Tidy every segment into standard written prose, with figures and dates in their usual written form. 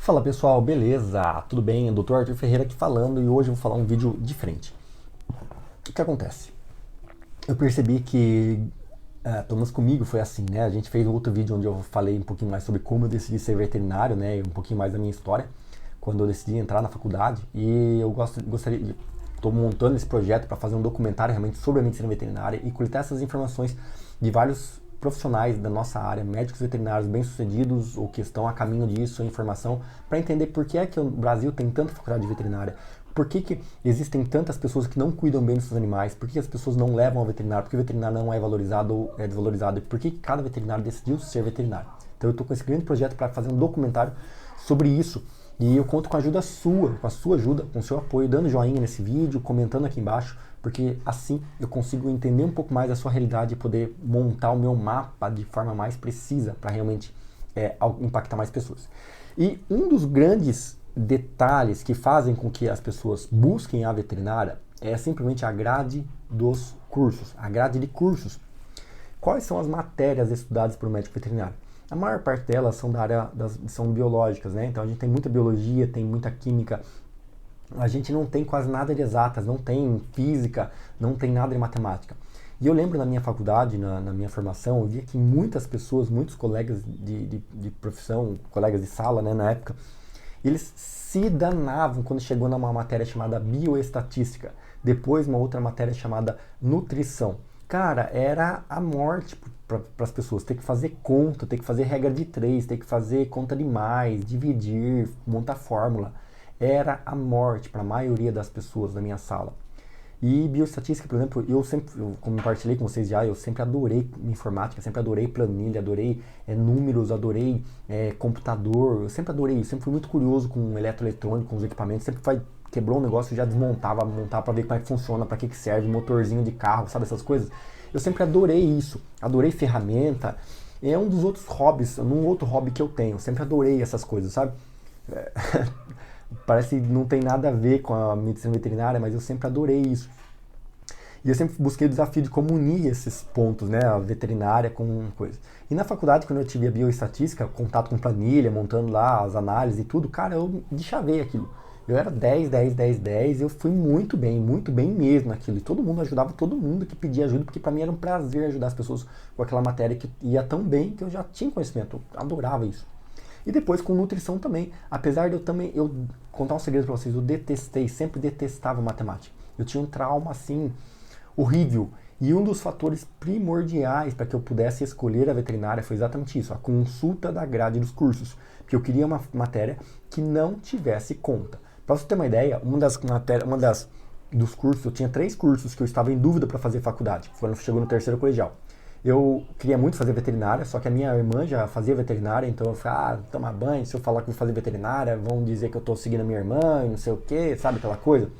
Fala pessoal, beleza? Tudo bem? Dr. Arthur Ferreira aqui falando e hoje eu vou falar um vídeo diferente. O que acontece? Eu percebi que, pelo menos comigo foi assim, né? A gente fez outro vídeo onde eu falei um pouquinho mais sobre como eu decidi ser veterinário, né? E um pouquinho mais da minha história, quando eu decidi entrar na faculdade. E eu gostaria, estou montando esse projeto para fazer um documentário realmente sobre a medicina veterinária e coletar essas informações de vários profissionais da nossa área, médicos veterinários bem-sucedidos ou que estão a caminho disso, a informação, para entender por que é que o Brasil tem tanta faculdade de veterinária, por que existem tantas pessoas que não cuidam bem dos seus animais, por que as pessoas não levam ao veterinário, por que o veterinário não é valorizado ou é desvalorizado, e por que cada veterinário decidiu ser veterinário. Então eu estou com esse grande projeto para fazer um documentário sobre isso. E eu conto com a ajuda sua, com a sua ajuda, com o seu apoio, dando joinha nesse vídeo, comentando aqui embaixo, porque assim eu consigo entender um pouco mais a sua realidade e poder montar o meu mapa de forma mais precisa para realmente impactar mais pessoas. E um dos grandes detalhes que fazem com que as pessoas busquem a veterinária é simplesmente a grade dos cursos, a grade de cursos. Quais são as matérias estudadas por um médico veterinário? A maior parte delas são da área são biológicas, né? Então a gente tem muita biologia, tem muita química. A gente não tem quase nada de exatas, não tem física, não tem nada de matemática. E eu lembro na minha faculdade, na minha formação, eu via que muitas pessoas, muitos colegas de profissão, colegas de sala, né, na época, eles se danavam quando chegou numa matéria chamada bioestatística, depois uma outra matéria chamada nutrição. Cara, era a morte para as pessoas, ter que fazer conta, ter que fazer regra de três, ter que fazer conta de mais, dividir, montar fórmula. Era a morte para a maioria das pessoas da minha sala. E bioestatística, por exemplo, eu compartilhei com vocês já, eu sempre adorei informática, sempre adorei planilha, adorei números, adorei computador, eu sempre adorei isso, sempre fui muito curioso com eletroeletrônico, com os equipamentos, quebrou um negócio, eu já desmontava, montava para ver como é que funciona, para que serve, motorzinho de carro, sabe, essas coisas. Eu sempre adorei isso, adorei ferramenta, é um dos outros hobbies, um outro hobby que eu tenho, sempre adorei essas coisas, sabe? Parece que não tem nada a ver com a medicina veterinária, mas eu sempre adorei isso. E eu sempre busquei o desafio de como unir esses pontos, né, a veterinária com coisa. E na faculdade, quando eu tive a bioestatística, contato com planilha, montando lá as análises e tudo, cara, eu deschavei aquilo. Eu era 10, 10, 10, 10, eu fui muito bem mesmo naquilo. E todo mundo ajudava todo mundo que pedia ajuda, porque para mim era um prazer ajudar as pessoas com aquela matéria que ia tão bem que eu já tinha conhecimento, eu adorava isso. E depois com nutrição também. Apesar de eu contar um segredo para vocês, sempre detestava matemática. Eu tinha um trauma assim horrível. E um dos fatores primordiais para que eu pudesse escolher a veterinária foi exatamente isso, a consulta da grade dos cursos. Porque eu queria uma matéria que não tivesse conta. Para você ter uma ideia, dos cursos, eu tinha 3 cursos que eu estava em dúvida para fazer faculdade, quando chegou no terceiro colegial. Eu queria muito fazer veterinária, só que a minha irmã já fazia veterinária, então eu falei, tomar banho, se eu falar que vou fazer veterinária, vão dizer que eu tô seguindo a minha irmã e não sei o que, sabe aquela coisa?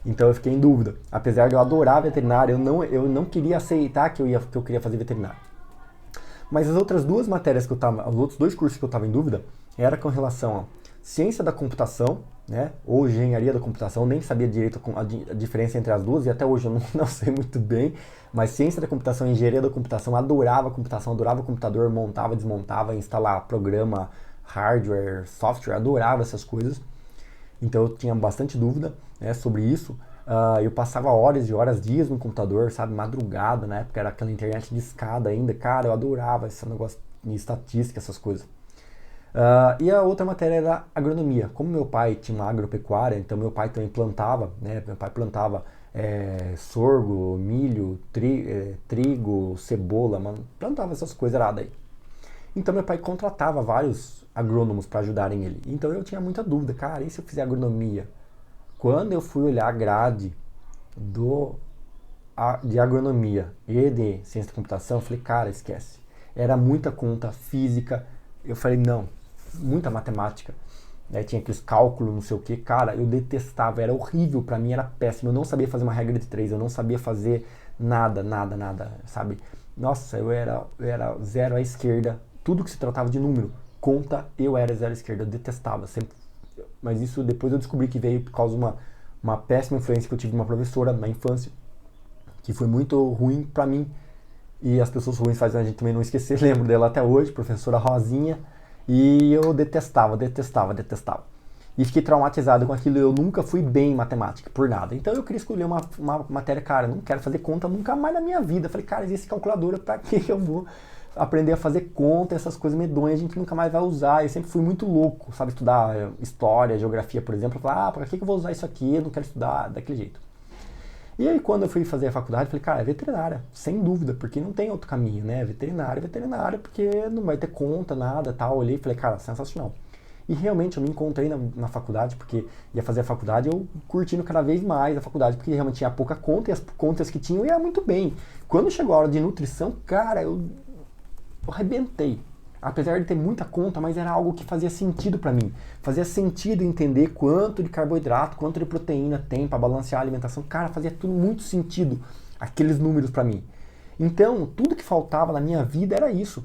Então eu fiquei em dúvida. Apesar de eu adorar veterinária, eu não queria aceitar que eu queria fazer veterinária. Mas as outras duas matérias os outros 2 cursos que eu estava em dúvida, era com relação a ciência da computação, né, ou engenharia da computação, nem sabia direito a diferença entre as duas, e até hoje eu não sei muito bem, mas ciência da computação e engenharia da computação, adorava computação, adorava computador, montava, desmontava, instalar programa, hardware, software, adorava essas coisas. Então eu tinha bastante dúvida, né, sobre isso. Eu passava horas e horas, dias no computador, sabe, madrugada, na época era aquela internet de escada ainda, cara, eu adorava esse negócio de estatística, essas coisas. E a outra matéria era agronomia. Como meu pai tinha uma agropecuária, então meu pai também plantava, né, meu pai plantava sorgo, milho, trigo, cebola, mano, plantava essas coisas erradas aí. Então meu pai contratava vários agrônomos para ajudarem ele. Então eu tinha muita dúvida, cara, e se eu fizer agronomia? Quando eu fui olhar a grade de agronomia e de ciência da computação, eu falei, cara, esquece. Era muita conta física. Eu falei, não, muita matemática. Tinha aqueles cálculos, não sei o que, cara, eu detestava, era horrível pra mim, era péssimo. Eu não sabia fazer uma regra de 3, eu não sabia fazer nada, sabe? Nossa, eu era zero à esquerda, tudo que se tratava de número, conta, eu era zero à esquerda, eu detestava, sempre. Mas isso depois eu descobri que veio por causa de uma péssima influência que eu tive de uma professora na infância, que foi muito ruim pra mim, e as pessoas ruins fazem a gente também não esquecer, lembro dela até hoje, professora Rosinha. E eu detestava, detestava, detestava. E fiquei traumatizado com aquilo. Eu nunca fui bem em matemática, por nada. Então eu queria escolher uma matéria, cara, não quero fazer conta nunca mais na minha vida. Falei, cara, existe calculadora, pra que eu vou aprender a fazer conta, essas coisas medonhas, a gente nunca mais vai usar. Eu sempre fui muito louco, sabe, estudar história, geografia, por exemplo. Eu falei, pra que eu vou usar isso aqui? Eu não quero estudar daquele jeito. E aí quando eu fui fazer a faculdade, eu falei, cara, é veterinária, sem dúvida, porque não tem outro caminho, né? Veterinária, porque não vai ter conta, nada, tal. Olhei e falei, cara, sensacional. E realmente eu me encontrei na faculdade, porque ia fazer a faculdade, eu curtindo cada vez mais a faculdade, porque realmente tinha pouca conta, e as contas que tinham ia muito bem. Quando chegou a hora de nutrição, cara, eu arrebentei. Apesar de ter muita conta, mas era algo que fazia sentido para mim. Fazia sentido entender quanto de carboidrato, quanto de proteína tem para balancear a alimentação. Cara, fazia tudo muito sentido, aqueles números para mim. Então, tudo que faltava na minha vida era isso.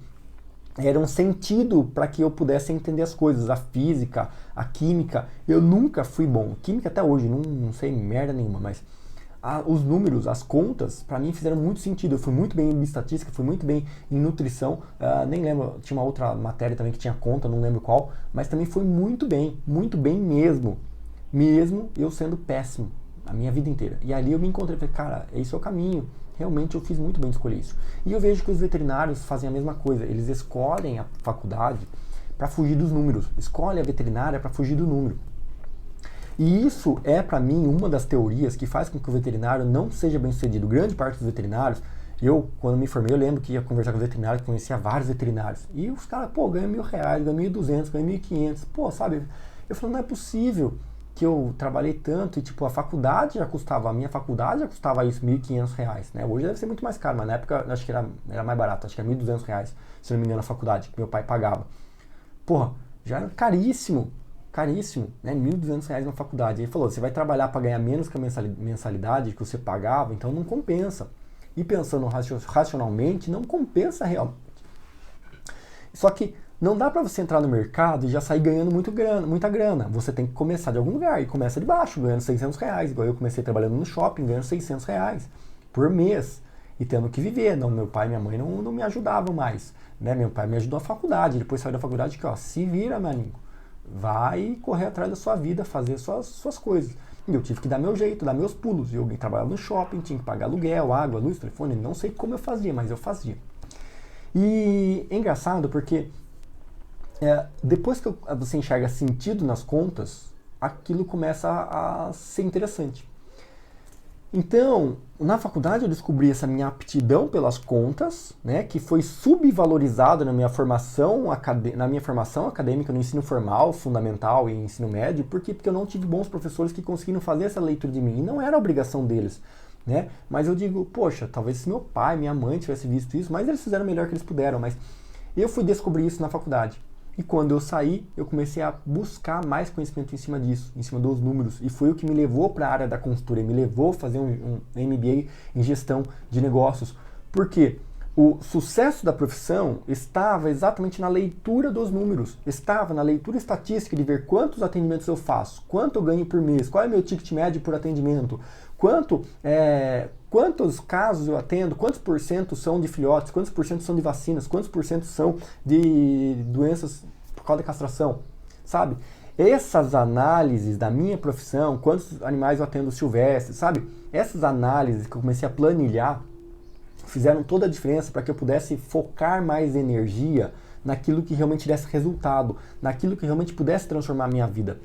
Era um sentido para que eu pudesse entender as coisas, a física, a química. Eu nunca fui bom. Química até hoje, não sei merda nenhuma, mas os números, as contas, para mim fizeram muito sentido. Eu fui muito bem em estatística, fui muito bem em nutrição. Nem lembro, tinha uma outra matéria também que tinha conta, não lembro qual, mas também foi muito bem mesmo. Mesmo eu sendo péssimo a minha vida inteira. E ali eu me encontrei, falei, cara, esse é o caminho. Realmente eu fiz muito bem de escolher isso. E eu vejo que os veterinários fazem a mesma coisa. Eles escolhem a faculdade para fugir dos números. Escolhem a veterinária para fugir do número. E isso é, para mim, uma das teorias que faz com que o veterinário não seja bem sucedido. Grande parte dos veterinários, quando me formei, eu lembro que ia conversar com veterinários, conhecia vários veterinários. E os caras, ganham R$1.000, ganham 1.200, ganham 1.500. Sabe? Eu falei, não é possível que eu trabalhei tanto e, a minha faculdade já custava isso, R$1.500, né? Hoje deve ser muito mais caro, mas na época acho que era mais barato, acho que era R$1.200, se não me engano, a faculdade, que meu pai pagava. Já era caríssimo, né? R$1.200 na faculdade. Ele falou, você vai trabalhar para ganhar menos que a mensalidade que você pagava, então não compensa. E pensando racionalmente, não compensa realmente. Só que não dá para você entrar no mercado e já sair ganhando muita grana. Você tem que começar de algum lugar e começa de baixo, ganhando R$600. Igual eu comecei trabalhando no shopping, ganhando R$600 por mês e tendo que viver. Não, meu pai e minha mãe não me ajudavam mais, né? Meu pai me ajudou na faculdade, depois saiu da faculdade que, se vira, meu amigo. Vai correr atrás da sua vida, fazer suas coisas. E eu tive que dar meu jeito, dar meus pulos. Eu trabalhava no shopping, tinha que pagar aluguel, água, luz, telefone. Não sei como eu fazia, mas eu fazia. E é engraçado porque depois que você enxerga sentido nas contas, aquilo começa a ser interessante. Então, na faculdade eu descobri essa minha aptidão pelas contas, né, que foi subvalorizada na minha formação acadêmica no ensino formal, fundamental e ensino médio. Por quê? Porque eu não tive bons professores que conseguiram fazer essa leitura de mim. E não era obrigação deles, né? Mas eu digo, poxa, talvez se meu pai, minha mãe tivessem visto isso, mas eles fizeram o melhor que eles puderam. Mas eu fui descobrir isso na faculdade. E quando eu saí, eu comecei a buscar mais conhecimento em cima disso, em cima dos números. E foi o que me levou para a área da consultoria, me levou a fazer um MBA em gestão de negócios. Por quê? O sucesso da profissão estava exatamente na leitura dos números, estava na leitura estatística de ver quantos atendimentos eu faço, quanto eu ganho por mês, qual é o meu ticket médio por atendimento, quantos casos eu atendo, quantos por cento são de filhotes, quantos por cento são de vacinas, quantos por cento são de doenças por causa da castração, sabe? Essas análises da minha profissão, quantos animais eu atendo silvestres, sabe? Essas análises que eu comecei a planilhar fizeram toda a diferença para que eu pudesse focar mais energia naquilo que realmente desse resultado, naquilo que realmente pudesse transformar a minha vida.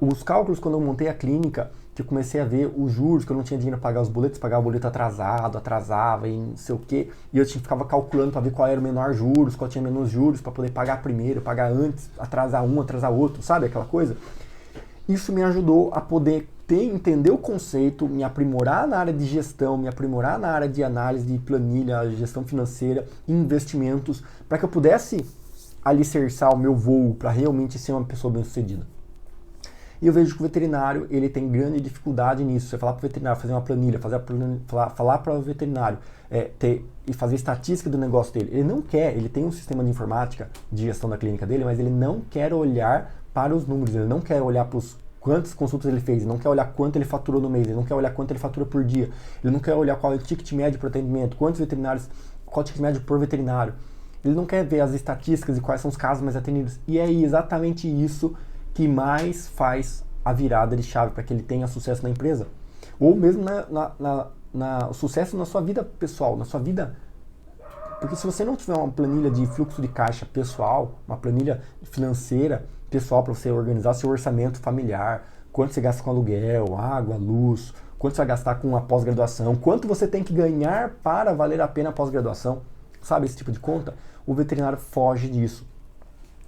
Os cálculos, quando eu montei a clínica, que eu comecei a ver os juros, que eu não tinha dinheiro para pagar os boletos, pagava o boleto atrasava e não sei o quê, e eu ficava calculando para ver qual era o menor juros, qual tinha menos juros, para poder pagar primeiro, pagar antes, atrasar um, atrasar outro, sabe aquela coisa? Isso me ajudou a poder entender o conceito, me aprimorar na área de gestão, me aprimorar na área de análise de planilha, gestão financeira, investimentos, para que eu pudesse alicerçar o meu voo para realmente ser uma pessoa bem-sucedida. E eu vejo que o veterinário, ele tem grande dificuldade nisso. Você falar para o veterinário fazer uma planilha, falar para o veterinário e fazer estatística do negócio dele. Ele não quer, ele tem um sistema de informática de gestão da clínica dele, mas ele não quer olhar para os números, ele não quer olhar para quantas consultas ele fez, ele não quer olhar quanto ele faturou no mês, ele não quer olhar quanto ele fatura por dia, ele não quer olhar qual é o ticket médio por atendimento, qual é o ticket médio por veterinário. Ele não quer ver as estatísticas e quais são os casos mais atendidos. E é exatamente isso que mais faz a virada de chave para que ele tenha sucesso na empresa. Ou mesmo o sucesso na sua vida pessoal, na sua vida. Porque se você não tiver uma planilha de fluxo de caixa pessoal, uma planilha financeira pessoal para você organizar seu orçamento familiar, quanto você gasta com aluguel, água, luz, quanto você vai gastar com a pós-graduação, quanto você tem que ganhar para valer a pena a pós-graduação, sabe esse tipo de conta? O veterinário foge disso.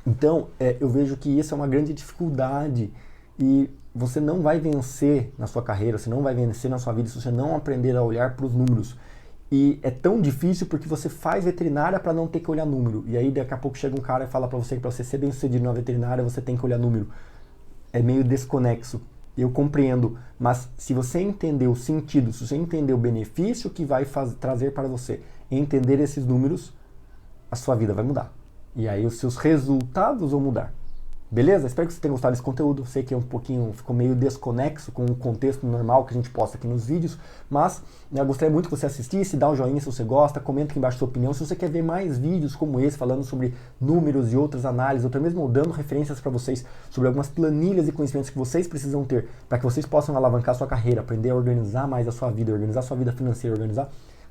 Então, eu vejo que isso é uma grande dificuldade e você não vai vencer na sua carreira, você não vai vencer na sua vida se você não aprender a olhar para os números. E é tão difícil porque você faz veterinária para não ter que olhar número. E aí daqui a pouco chega um cara e fala para você que para você ser bem sucedido na veterinária você tem que olhar número. É meio desconexo. Eu compreendo, mas se você entender o sentido, se você entender o benefício que vai trazer para você, entender esses números, a sua vida vai mudar. E aí os seus resultados vão mudar. Beleza? Espero que você tenha gostado desse conteúdo. Sei que ficou meio desconexo com o contexto normal que a gente posta aqui nos vídeos, mas eu gostaria muito que você assistisse, dá um joinha se você gosta, comenta aqui embaixo a sua opinião. Se você quer ver mais vídeos como esse, falando sobre números e outras análises, ou até mesmo dando referências para vocês sobre algumas planilhas e conhecimentos que vocês precisam ter para que vocês possam alavancar a sua carreira, aprender a organizar mais a sua vida, organizar a sua vida financeira, organizar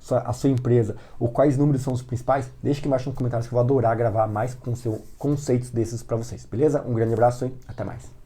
a sua empresa, ou quais números são os principais, deixe aqui embaixo nos comentários que eu vou adorar gravar mais conceitos desses para vocês, beleza? Um grande abraço e até mais.